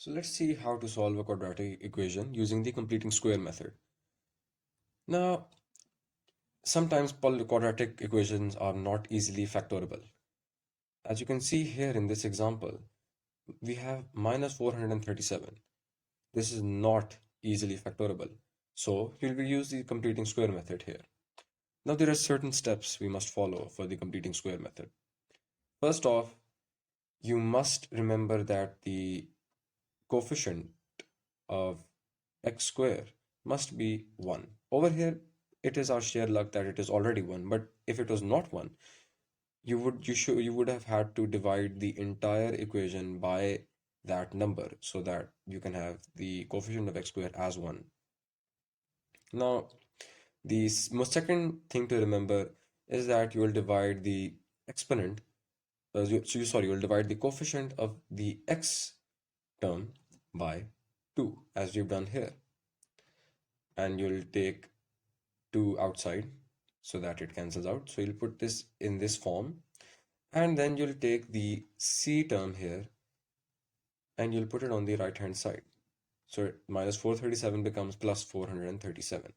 So let's see how to solve a quadratic equation using the completing square method. Now, sometimes quadratic equations are not easily factorable. As you can see here in this example, we have minus 437. This is not easily factorable. So we will use the completing square method here. Now there are certain steps we must follow for the completing square method. First off, you must remember that the coefficient of x square must be 1. Over here, it is our sheer luck that it is already 1, but if it was not 1, you would have had to divide the entire equation by that number so that you can have the coefficient of x square as 1. Now, the most second thing to remember is that you will divide the exponent, you will divide the coefficient of the x term by 2, as we've done here. And you'll take 2 outside so that it cancels out. So you'll put this in this form, and then you'll take the c term here and you'll put it on the right hand side. So minus 437 becomes plus 437.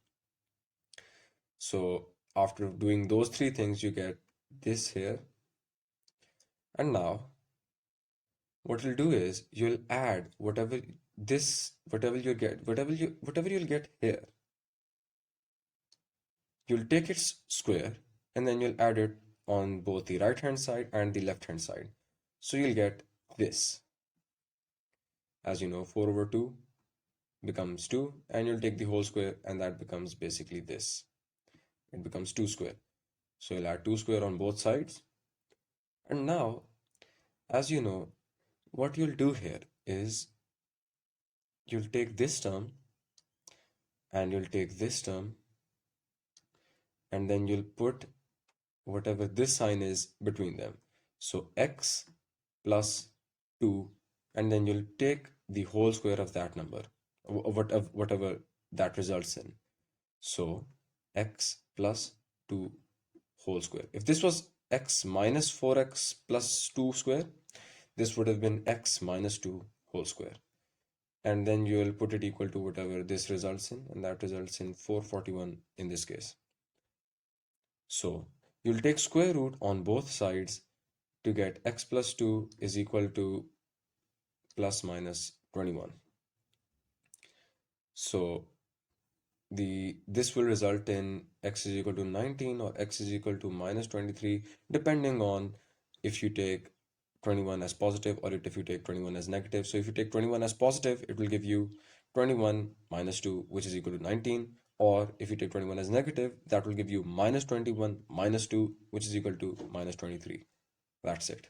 So after doing those three things, you get this here. And now what you'll do is you'll add whatever you'll get here. You'll take its square and then you'll add it on both the right hand side and the left hand side. So you'll get this. As you know, 4 over 2 becomes 2, and you'll take the whole square and that becomes basically this. It becomes 2 square. So you'll add 2 square on both sides. And now, as you know, what you'll do here is you'll take this term and you'll take this term and then you'll put whatever this sign is between them. So x plus 2, and then you'll take the whole square of that number, whatever that results in. So x plus 2 whole square. If this was x minus 4x plus 2 square, this would have been x minus 2 whole square. And then you will put it equal to whatever this results in, and that results in 441 in this case. So you'll take square root on both sides to get x plus 2 is equal to plus minus 21. So this will result in x is equal to 19 or x is equal to minus 23, depending on if you take 21 as positive or if you take 21 as negative. So if you take 21 as positive, it will give you 21 minus 2, which is equal to 19. Or if you take 21 as negative, that will give you minus 21 minus 2, which is equal to minus 23. That's it.